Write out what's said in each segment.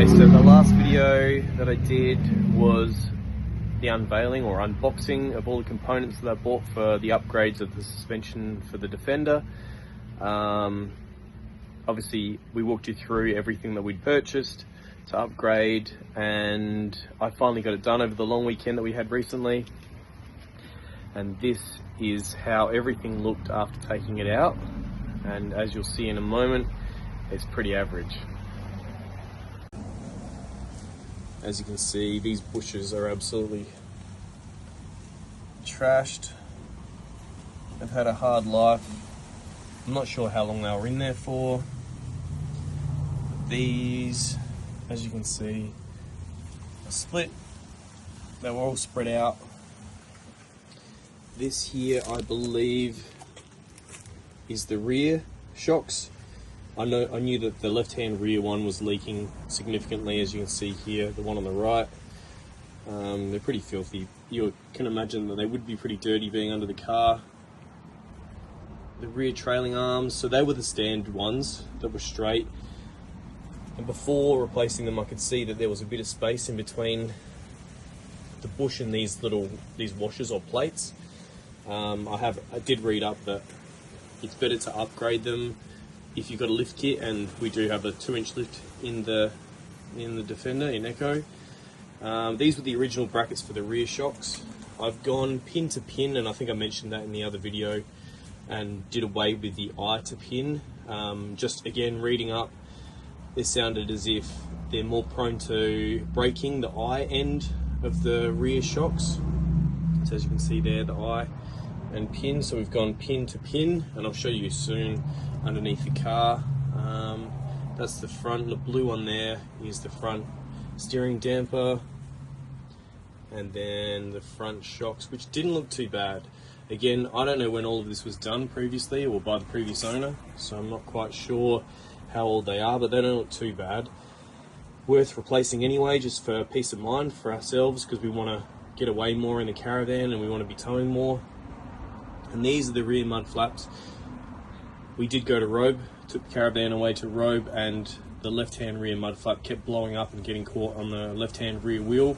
So the last video that I did was the unveiling or unboxing of all the components that I bought for the upgrades of the suspension for the Defender. Obviously we walked you through everything that we'd purchased to upgrade, and I finally got it done over the long weekend that we had recently. And this is how everything looked after taking it out, and as you'll see in a moment, it's pretty average. As you can see, these bushes are absolutely trashed. They've had a hard life. I'm not sure how long they were in there for. These, as you can see, are split. They were all spread out. This here, I believe, is the rear shocks. I knew that the left-hand rear one was leaking significantly, as you can see here, the one on the right. They're pretty filthy. You can imagine that they would be pretty dirty being under the car. The rear trailing arms, so they were the standard ones that were straight. And before replacing them, I could see that there was a bit of space in between the bush and these washers or plates. I did read up that it's better to upgrade them if you've got a lift kit, and we do have a 2-inch lift in the Defender in Echo. These were the original brackets for the rear shocks. I've gone pin to pin, and I think I mentioned that in the other video, and did away with the eye to pin. Just again, reading up, it sounded as if they're more prone to breaking the eye end of the rear shocks. So as you can see there, the eye and pin, so we've gone pin to pin, and I'll show you soon underneath the car. That's the front. The blue one there is the front steering damper, and then the front shocks, which didn't look too bad. Again, I don't know when all of this was done previously or by the previous owner, so I'm not quite sure how old they are, but they don't look too bad. Worth replacing anyway, just for peace of mind for ourselves, because we want to get away more in the caravan and we want to be towing more. And these are the rear mud flaps. We did go to Robe, took the caravan away to Robe, and the left-hand rear mud flap kept blowing up and getting caught on the left-hand rear wheel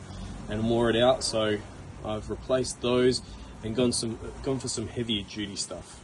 and wore it out. So I've replaced those and gone for some heavier duty stuff.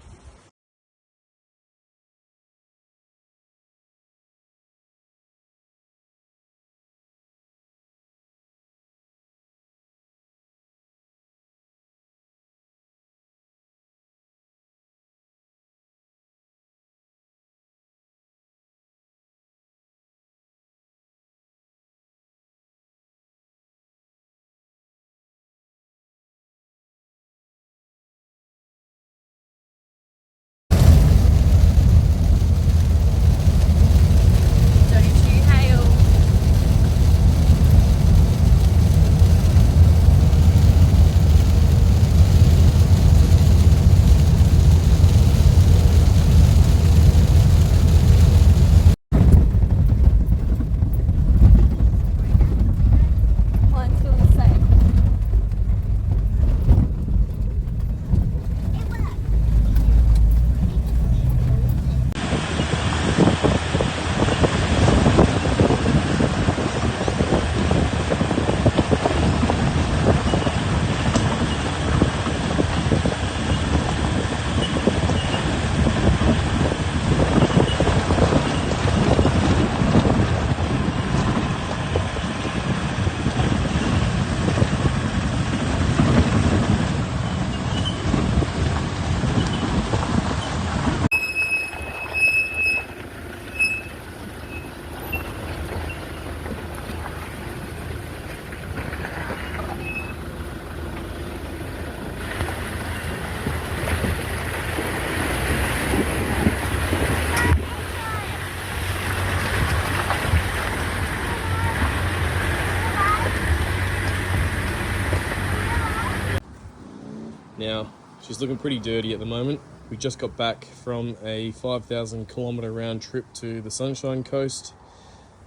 Now, she's looking pretty dirty at the moment. We just got back from a 5,000 kilometre round trip to the Sunshine Coast.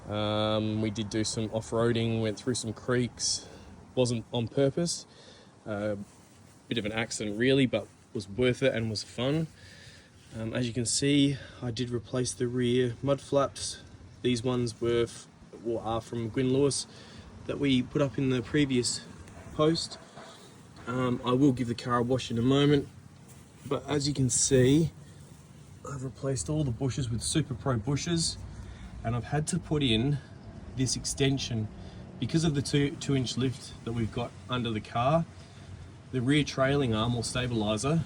We did do some off-roading, went through some creeks. Wasn't on purpose. Bit of an accident really, but was worth it and was fun. As you can see, I did replace the rear mud flaps. These ones were are from Gwyn Lewis that we put up in the previous post. I will give the car a wash in a moment, but as you can see, I've replaced all the bushes with Super Pro bushes, and I've had to put in this extension because of the 2-inch lift that we've got under the car. The rear trailing arm or stabilizer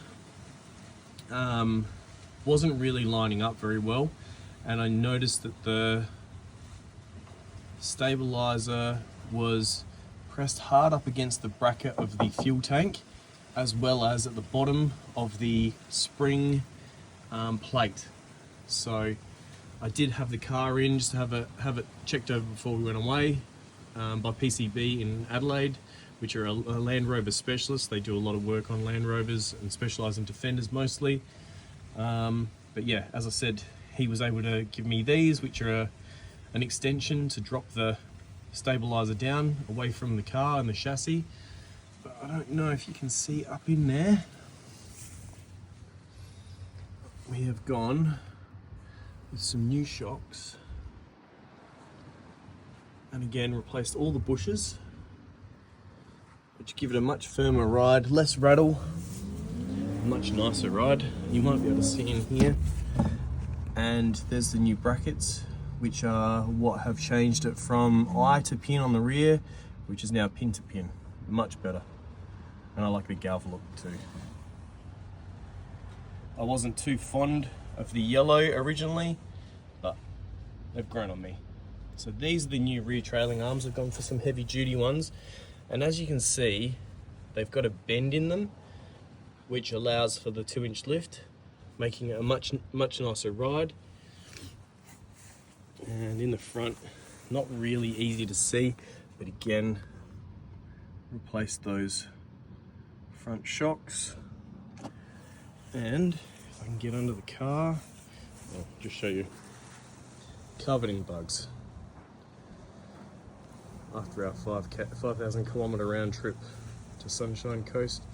wasn't really lining up very well, and I noticed that the stabilizer was pressed hard up against the bracket of the fuel tank, as well as at the bottom of the spring plate. So I did have the car in just to have it checked over before we went away by PCB in Adelaide, which are a Land Rover specialist. They do a lot of work on Land Rovers and specialise in Defenders mostly. But yeah, as I said, he was able to give me these, which are an extension to drop the stabilizer down away from the car and the chassis. But I don't know if you can see up in there, we have gone with some new shocks, and again replaced all the bushes, which give it a much firmer ride, less rattle, much nicer ride. You might be able to see in here. And there's the new brackets, which are what have changed it from eye to pin on the rear, which is now pin to pin. Much better. And I like the galv look too. I wasn't too fond of the yellow originally, but they've grown on me. So these are the new rear trailing arms. I've gone for some heavy duty ones. And as you can see, they've got a bend in them, which allows for the 2-inch lift, making it a much nicer ride. And in the front, not really easy to see, but again, replace those front shocks. And if I can get under the car, I'll just show you, covered in bugs. After our 5,000 kilometre round trip to Sunshine Coast.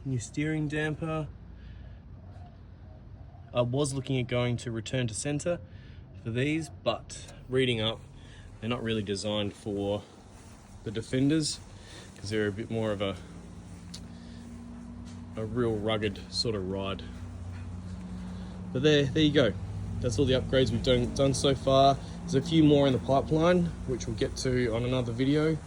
New steering damper. I was looking at going to return to centre for these, but reading up, they're not really designed for the Defenders because they're a bit more of a real rugged sort of ride. But there you go. That's all the upgrades we've done so far. There's a few more in the pipeline, which we'll get to on another video.